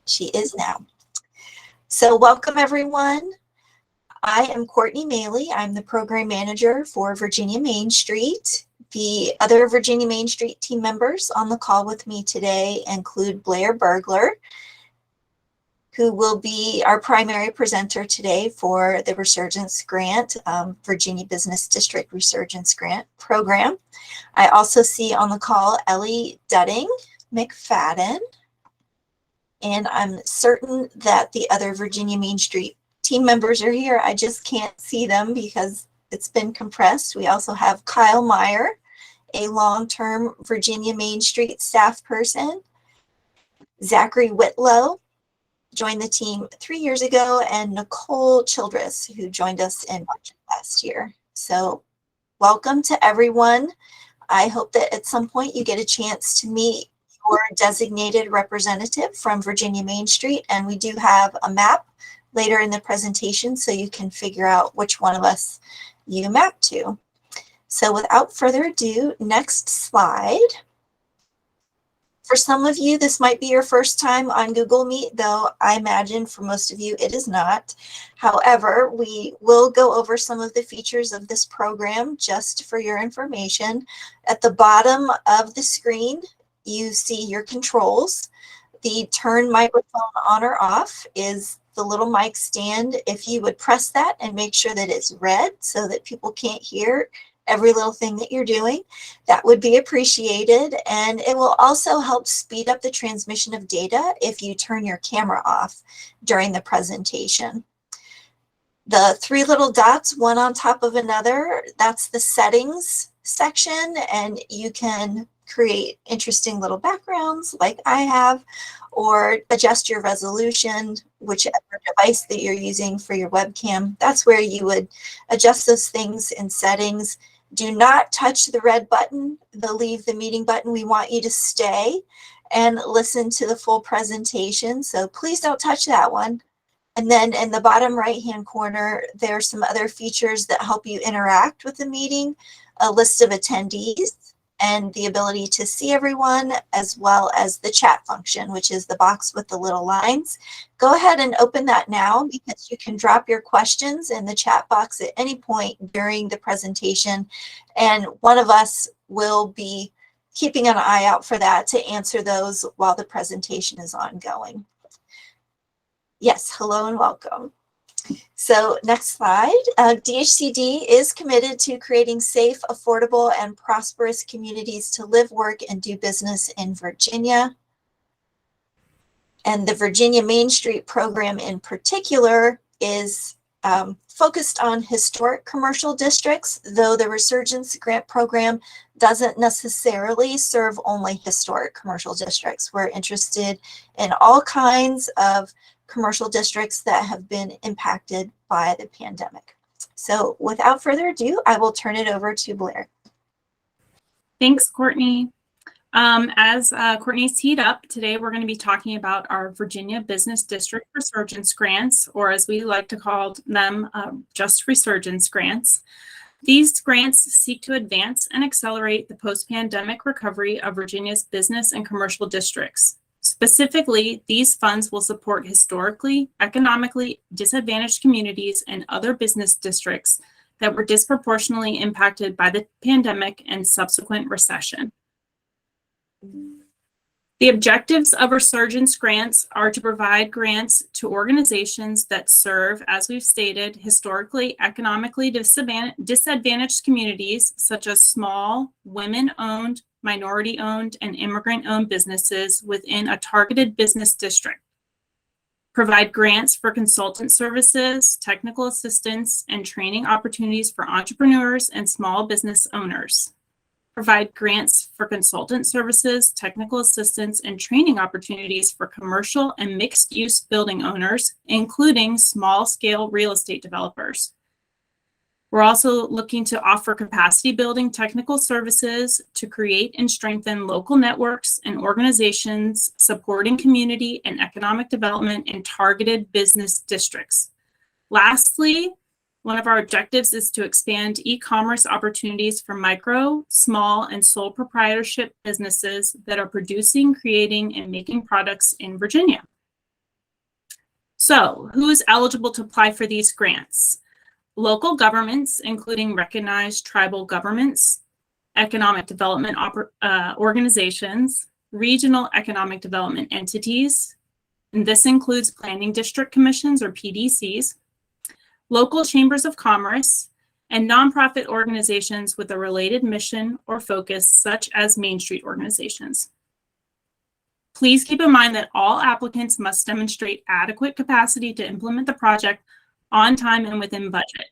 She is now. So welcome everyone. I am Courtney Maley. I'm the program manager for Virginia Main Street. The other Virginia Main Street team members on the call with me today include Blair Bergler, who will be our primary presenter today for the Resurgence Grant, Virginia Business District Resurgence Grant program. I also see on the call Ellie Dudding McFadden, and I'm certain that the other Virginia Main Street team members are here. I just can't see them because it's been compressed. We also have Kyle Meyer, a long-term Virginia Main Street staff person. Zachary Whitlow joined the team 3 years ago, and Nicole Childress, who joined us in March last year. So welcome to everyone. I hope that at some point you get a chance to meet your designated representative from Virginia Main Street, and we do have a map later in the presentation so you can figure out which one of us you map to. So without further ado, next slide. For some of you, this might be your first time on Google Meet, though I imagine for most of you it is not. However, we will go over some of the features of this program just for your information. At the bottom of the screen, you see your controls. The turn microphone on or off is the little mic stand. If you would press that and make sure that it's red so that people can't hear every little thing that you're doing, that would be appreciated. And it will also help speed up the transmission of data if you turn your camera off during the presentation. The three little dots, one on top of another, that's the settings section, and you can create interesting little backgrounds like I have, or adjust your resolution, whichever device that you're using for your webcam. That's where you would adjust those things in settings. Do not touch the red button, the leave the meeting button. We want you to stay and listen to the full presentation. So please don't touch that one. And then in the bottom right-hand corner, there are some other features that help you interact with the meeting, a list of attendees, and the ability to see everyone, as well as the chat function, which is the box with the little lines. Go ahead and open that now, because you can drop your questions in the chat box at any point during the presentation, and one of us will be keeping an eye out for that to answer those while the presentation is ongoing. Yes, hello and welcome. So next slide. DHCD is committed to creating safe, affordable, and prosperous communities to live, work, and do business in Virginia. And the Virginia Main Street program in particular is focused on historic commercial districts, though the Resurgence Grant program doesn't necessarily serve only historic commercial districts. We're interested in all kinds of commercial districts that have been impacted by the pandemic. So without further ado, I will turn it over to Blair. Thanks, Courtney. As Courtney's teed up, today we're going to be talking about our Virginia Business District Resurgence Grants, or as we like to call them, just Resurgence Grants. These grants seek to advance and accelerate the post-pandemic recovery of Virginia's business and commercial districts. Specifically, these funds will support historically, economically disadvantaged communities and other business districts that were disproportionately impacted by the pandemic and subsequent recession. The objectives of Resurgence Grants are to provide grants to organizations that serve, as we've stated, historically, economically disadvantaged communities, such as small, women-owned, minority-owned, and immigrant-owned businesses within a targeted business district. Provide grants for consultant services, technical assistance, and training opportunities for entrepreneurs and small business owners. Provide grants for consultant services, technical assistance, and training opportunities for commercial and mixed-use building owners, including small-scale real estate developers. We're also looking to offer capacity building technical services to create and strengthen local networks and organizations supporting community and economic development in targeted business districts. Lastly, one of our objectives is to expand e-commerce opportunities for micro, small, and sole proprietorship businesses that are producing, creating, and making products in Virginia. So who is eligible to apply for these grants? Local governments, including recognized tribal governments, economic development organizations, regional economic development entities, and this includes planning district commissions or PDCs, local chambers of commerce, and nonprofit organizations with a related mission or focus, such as Main Street organizations. Please keep in mind that all applicants must demonstrate adequate capacity to implement the project on time and within budget.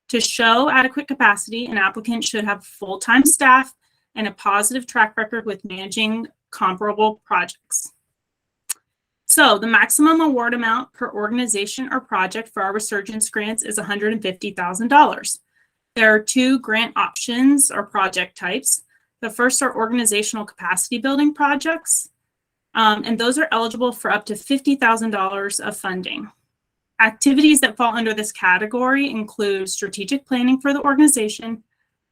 To show adequate capacity, an applicant should have full-time staff and a positive track record with managing comparable projects. So the maximum award amount per organization or project for our Resurgence grants is $150,000. There are two grant options or project types. The first are organizational capacity building projects, and those are eligible for up to $50,000 of funding. Activities that fall under this category include strategic planning for the organization,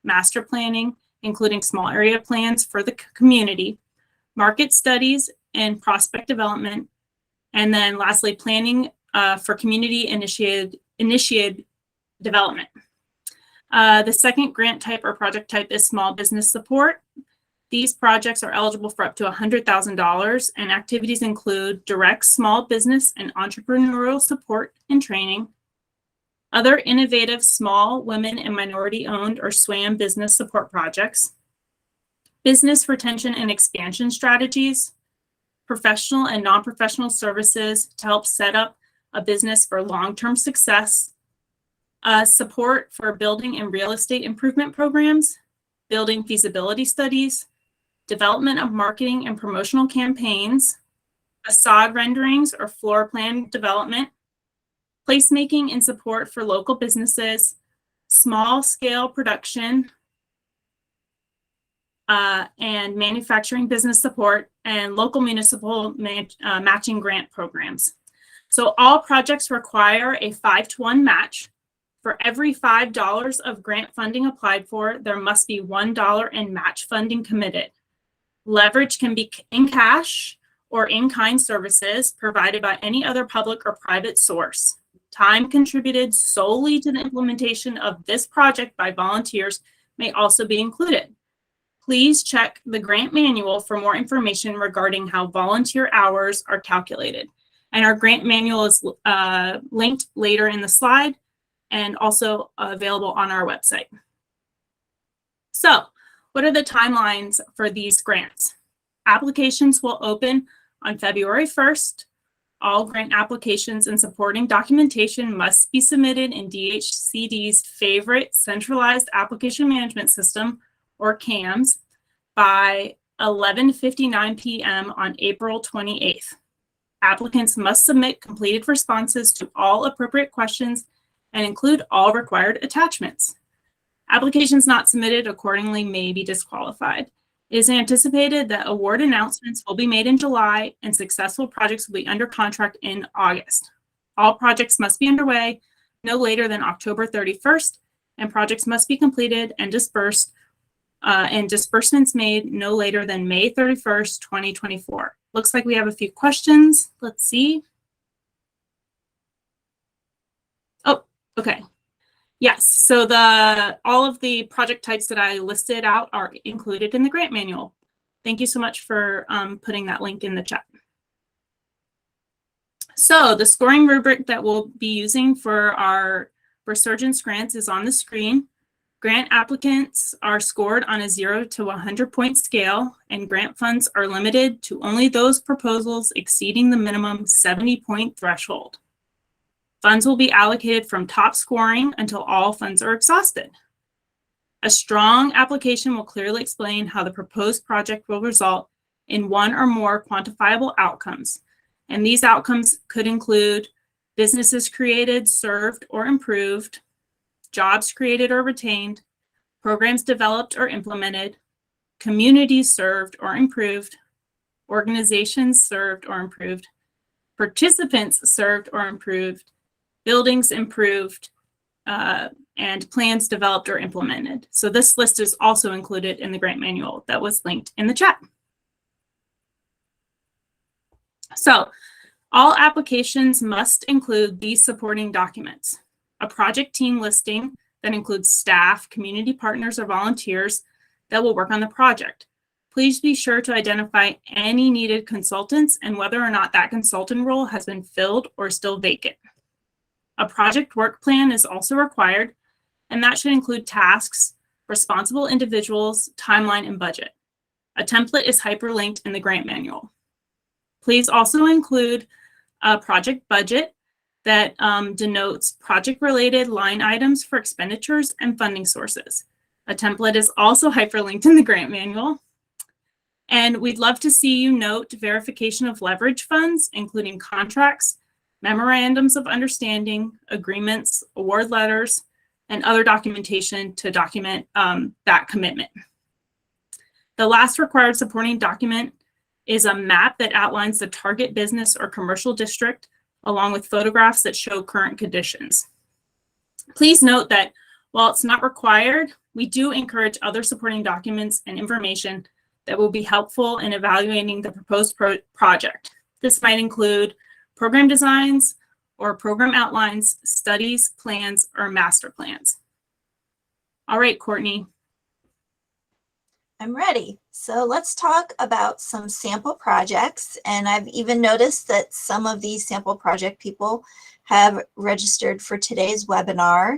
master planning, including small area plans for the community, market studies and prospect development, and then lastly, planning for community initiated development. The second grant type or project type is small business support. These projects are eligible for up to $100,000, and activities include direct small business and entrepreneurial support and training, other innovative small, women, and minority-owned or SWAM business support projects, business retention and expansion strategies, professional and non-professional services to help set up a business for long-term success, support for building and real estate improvement programs, building feasibility studies, development of marketing and promotional campaigns, facade renderings or floor plan development, placemaking and support for local businesses, small-scale production, and manufacturing business support, and local municipal matching grant programs. So all projects require a 5-to-1 match. For every $5 of grant funding applied for, there must be $1 in match funding committed. Leverage can be in cash or in-kind services provided by any other public or private source. Time contributed solely to the implementation of this project by volunteers may also be included. Please check the grant manual for more information regarding how volunteer hours are calculated. And our grant manual is linked later in the slide and also available on our website. So, what are the timelines for these grants? Applications will open on February 1st. All grant applications and supporting documentation must be submitted in DHCD's favorite centralized application management system, or CAMS, by 11:59 p.m. on April 28th. Applicants must submit completed responses to all appropriate questions and include all required attachments. Applications not submitted accordingly may be disqualified. It is anticipated that award announcements will be made in July and successful projects will be under contract in August. All projects must be underway no later than October 31st, and projects must be completed and dispersed and disbursements made no later than May 31st, 2024. Looks like we have a few questions. Let's see. Oh, okay. Yes, so all of the project types that I listed out are included in the grant manual. Thank you so much for putting that link in the chat. So the scoring rubric that we'll be using for our Resurgence grants is on the screen. Grant applicants are scored on a 0 to 100 point scale, and grant funds are limited to only those proposals exceeding the minimum 70 point threshold. Funds will be allocated from top scoring until all funds are exhausted. A strong application will clearly explain how the proposed project will result in one or more quantifiable outcomes. And these outcomes could include businesses created, served, or improved, jobs created or retained, programs developed or implemented, communities served or improved, organizations served or improved, participants served or improved, buildings improved, and plans developed or implemented. So this list is also included in the grant manual that was linked in the chat. So All applications must include these supporting documents: a project team listing that includes staff, community partners, or volunteers that will work on the project. Please be sure to identify any needed consultants and whether or not that consultant role has been filled or still vacant. A project work plan is also required, and that should include tasks, responsible individuals, timeline, and budget. A template is hyperlinked in the grant manual. Please also include a project budget that denotes project-related line items for expenditures and funding sources. A template is also hyperlinked in the grant manual. And we'd love to see you note verification of leverage funds, including contracts, memorandums of understanding, agreements, award letters, and other documentation to document that commitment. The last required supporting document is a map that outlines the target business or commercial district, along with photographs that show current conditions. Please note that while it's not required, we do encourage other supporting documents and information that will be helpful in evaluating the proposed project. This might include program designs or program outlines, studies, plans, or master plans. All right, Courtney. I'm ready. So let's talk about some sample projects. And I've even noticed that some of these sample project people have registered for today's webinar.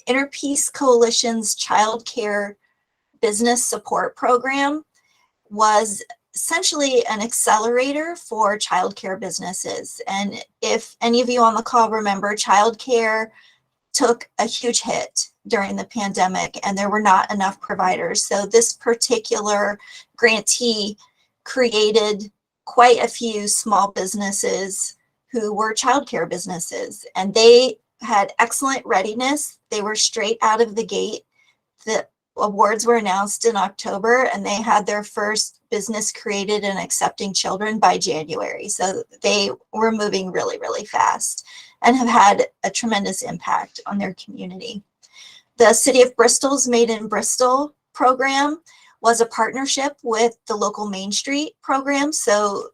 Inner Peace Coalition's Child Care Business Support Program was essentially an accelerator for childcare businesses. And if any of you on the call remember, childcare took a huge hit during the pandemic and there were not enough providers. So this particular grantee created quite a few small businesses who were childcare businesses, and they had excellent readiness. They were straight out of the gate. The awards were announced in October and they had their first business created and accepting children by January. So they were moving really, really fast and have had a tremendous impact on their community. The City of Bristol's Made in Bristol program was a partnership with the local Main Street program. So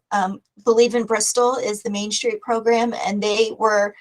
Believe in Bristol is the Main Street program, and they were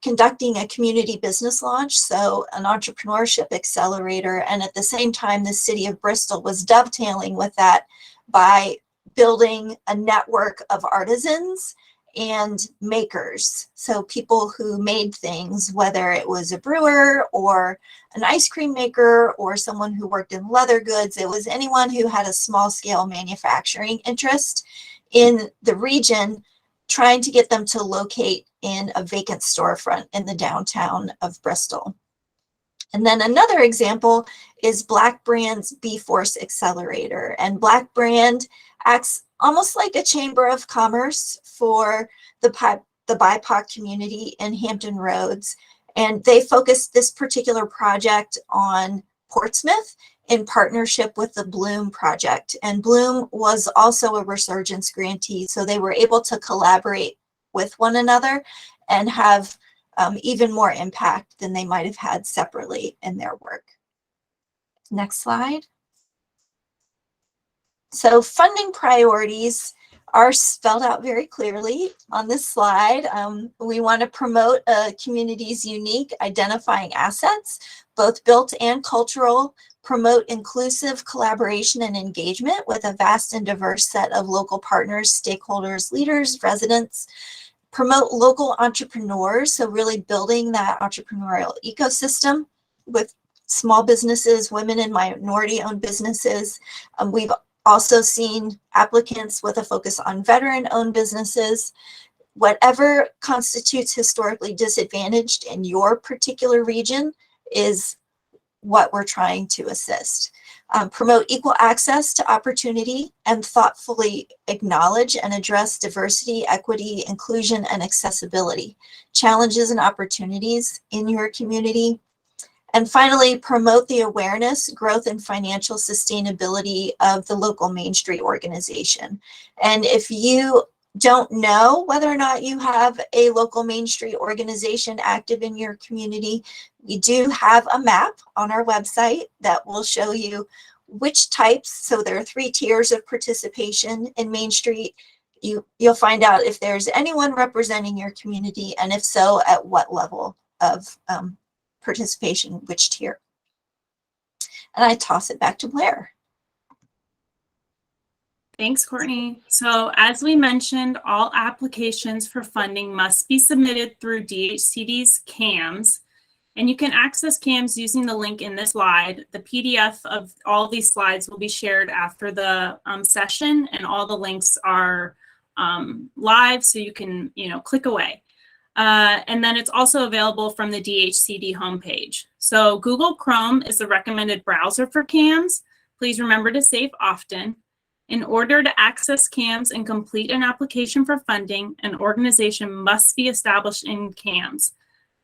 conducting a community business launch, so an entrepreneurship accelerator. And at the same time, the City of Bristol was dovetailing with that by building a network of artisans and makers. So people who made things, whether it was a brewer or an ice cream maker or someone who worked in leather goods, it was anyone who had a small scale manufacturing interest in the region, trying to get them to locate in a vacant storefront in the downtown of Bristol. And then another example is Black Brand's B-Force Accelerator. And Black Brand acts almost like a chamber of commerce for the BIPOC community in Hampton Roads. And they focused this particular project on Portsmouth in partnership with the Bloom Project. And Bloom was also a Resurgence grantee, so they were able to collaborate with one another and have even more impact than they might have had separately in their work. Next slide. So funding priorities are spelled out very clearly on this slide. We want to promote a community's unique identifying assets, both built and cultural, promote inclusive collaboration and engagement with a vast and diverse set of local partners, stakeholders, leaders, residents, promote local entrepreneurs, so really building that entrepreneurial ecosystem with small businesses, women and minority-owned businesses. We've also seen applicants with a focus on veteran-owned businesses. Whatever constitutes historically disadvantaged in your particular region is what we're trying to assist. Promote equal access to opportunity and thoughtfully acknowledge and address diversity, equity, inclusion, and accessibility, challenges and opportunities in your community. And finally, promote the awareness, growth, and financial sustainability of the local Main Street organization. And if you don't know whether or not you have a local Main Street organization active in your community, we do have a map on our website that will show you which types. So there are 3 tiers of participation in Main Street. you'll find out if there's anyone representing your community, and if so, at what level of participation, which tier. And I toss it back to Blair. Thanks, Courtney. So as we mentioned, all applications for funding must be submitted through DHCD's CAMS. And you can access CAMS using the link in this slide. The PDF of all these slides will be shared after the session, and all the links are live, so you can click away. And then it's also available from the DHCD homepage. So Google Chrome is the recommended browser for CAMS. Please remember to save often. In order to access CAMS and complete an application for funding, an organization must be established in CAMS.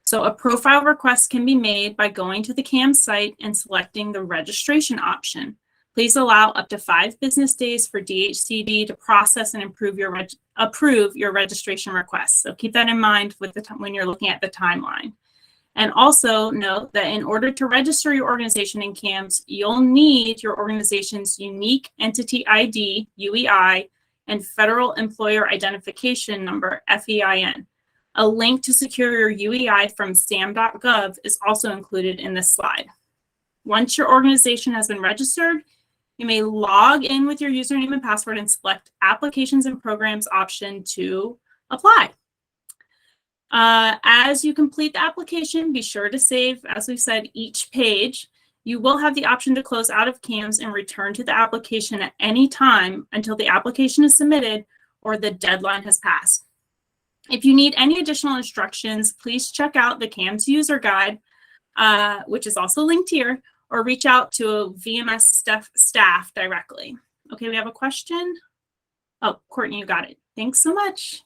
So a profile request can be made by going to the CAMS site and selecting the registration option. Please allow up to 5 business days for DHCD to process and approve your registration request. So keep that in mind with when you're looking at the timeline. And also note that in order to register your organization in CAMS, you'll need your organization's unique entity ID, UEI, and Federal Employer Identification Number, FEIN. A link to secure your UEI from sam.gov is also included in this slide. Once your organization has been registered, you may log in with your username and password and select Applications and Programs option to apply. As you complete the application, be sure to save, as we've said, each page. You will have the option to close out of CAMS and return to the application at any time until the application is submitted or the deadline has passed. If you need any additional instructions, please check out the CAMS user guide, which is also linked here, or reach out to VMS staff directly. Okay, we have a question. Oh, Courtney, you got it. Thanks so much.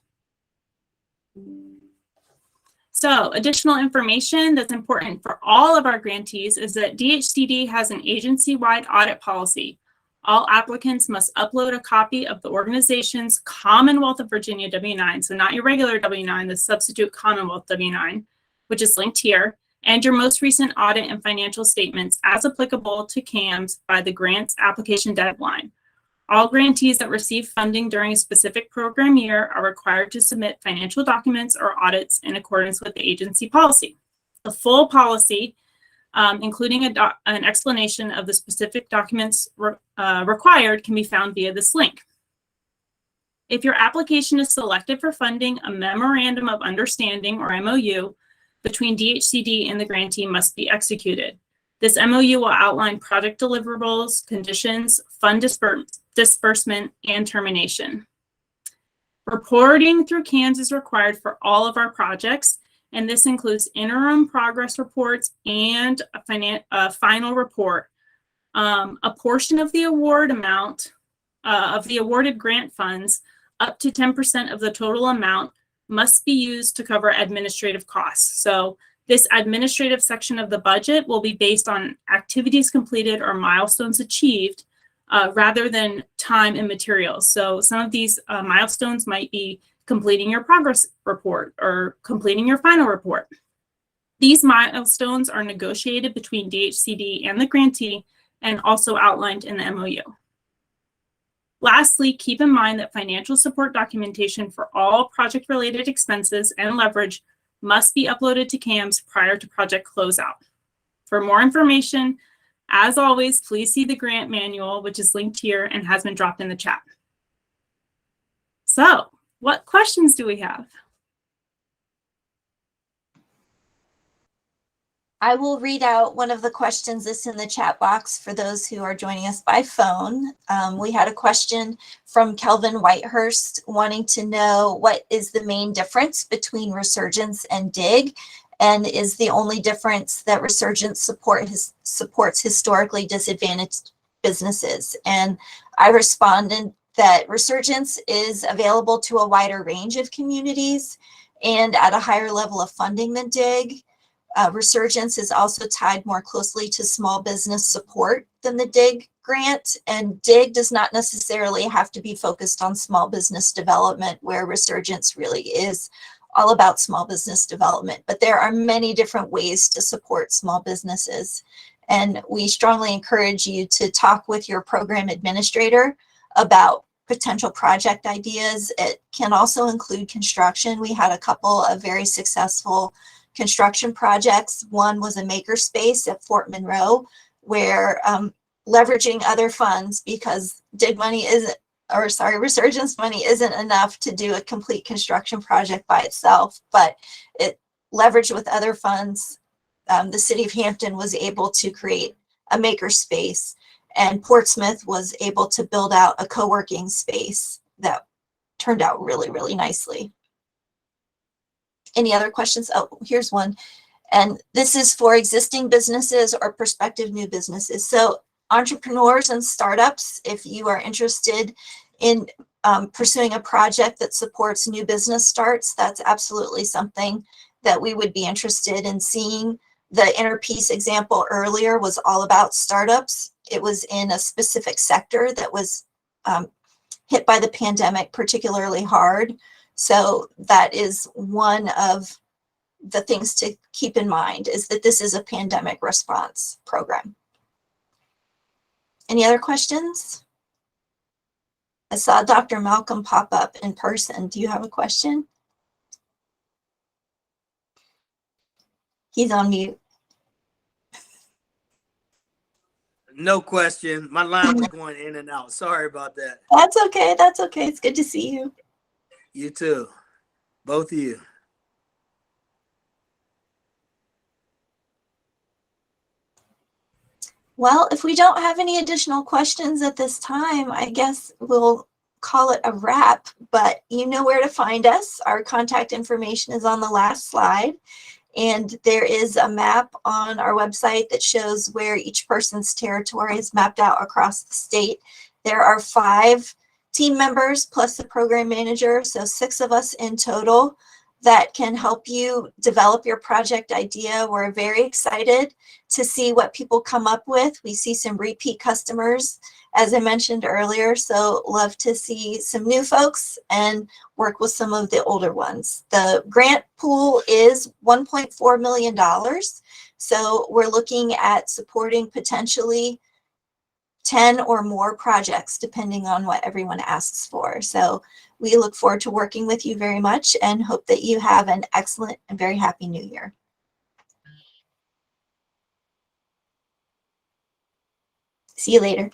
So additional information that's important for all of our grantees is that DHCD has an agency-wide audit policy. All applicants must upload a copy of the organization's Commonwealth of Virginia W-9, so not your regular W-9, the substitute Commonwealth W-9, which is linked here, and your most recent audit and financial statements as applicable to CAMS by the grants application deadline. All grantees that receive funding during a specific program year are required to submit financial documents or audits in accordance with the agency policy. The full policy, including an explanation of the specific documents required, can be found via this link. If your application is selected for funding, a Memorandum of Understanding, or MOU, between DHCD and the grantee must be executed. This MOU will outline project deliverables, conditions, fund disbursement, and termination. Reporting through CAMS is required for all of our projects, and this includes interim progress reports and a final report. A portion of the award amount of the awarded grant funds, up to 10% of the total amount, must be used to cover administrative costs. So this administrative section of the budget will be based on activities completed or milestones achieved rather than time and materials. So some of these milestones might be completing your progress report or completing your final report. These milestones are negotiated between DHCD and the grantee and also outlined in the MOU. Lastly, keep in mind that financial support documentation for all project-related expenses and leverage must be uploaded to CAMS prior to project closeout. For more information, as always, please see the grant manual, which is linked here and has been dropped in the chat. So, what questions do we have? I will read out one of the questions that's in the chat box for those who are joining us by phone. We had a question from Kelvin Whitehurst wanting to know what is the main difference between Resurgence and DIG, and is the only difference that Resurgence supports historically disadvantaged businesses. And I responded that Resurgence is available to a wider range of communities and at a higher level of funding than DIG. Resurgence is also tied more closely to small business support than the DIG grant, and DIG does not necessarily have to be focused on small business development, where Resurgence really is all about small business development. But there are many different ways to support small businesses, and we strongly encourage you to talk with your program administrator about potential project ideas. It can also include construction. We had a couple of very successful construction projects. One was a makerspace at Fort Monroe, where leveraging other funds, because Resurgence money isn't enough to do a complete construction project by itself, but it leveraged with other funds. The city of Hampton was able to create a makerspace, and Portsmouth was able to build out a co-working space that turned out really, really nicely. Any other questions? Oh, here's one. And this is for existing businesses or prospective new businesses. So entrepreneurs and startups, if you are interested in pursuing a project that supports new business starts, that's absolutely something that we would be interested in seeing. The Inner Peace example earlier was all about startups. It was in a specific sector that was hit by the pandemic particularly hard. So that is one of the things to keep in mind, is that this is a pandemic response program. Any other questions? I saw Dr. Malcolm pop up in person. Do you have a question? He's on mute. No question. My line was going in and out. Sorry about that. That's okay. That's okay. It's good to see you. You too. Both of you. Well, if we don't have any additional questions at this time, I guess we'll call it a wrap, but you know where to find us. Our contact information is on the last slide, and there is a map on our website that shows where each person's territory is mapped out across the state. There are 5 team members plus the program manager, so 6 of us in total that can help you develop your project idea. We're very excited to see what people come up with. We see some repeat customers, as I mentioned earlier, so love to see some new folks and work with some of the older ones. The grant pool is $1.4 million. So we're looking at supporting potentially 10 or more projects, depending on what everyone asks for. So we look forward to working with you very much and hope that you have an excellent and very happy new year. See you later.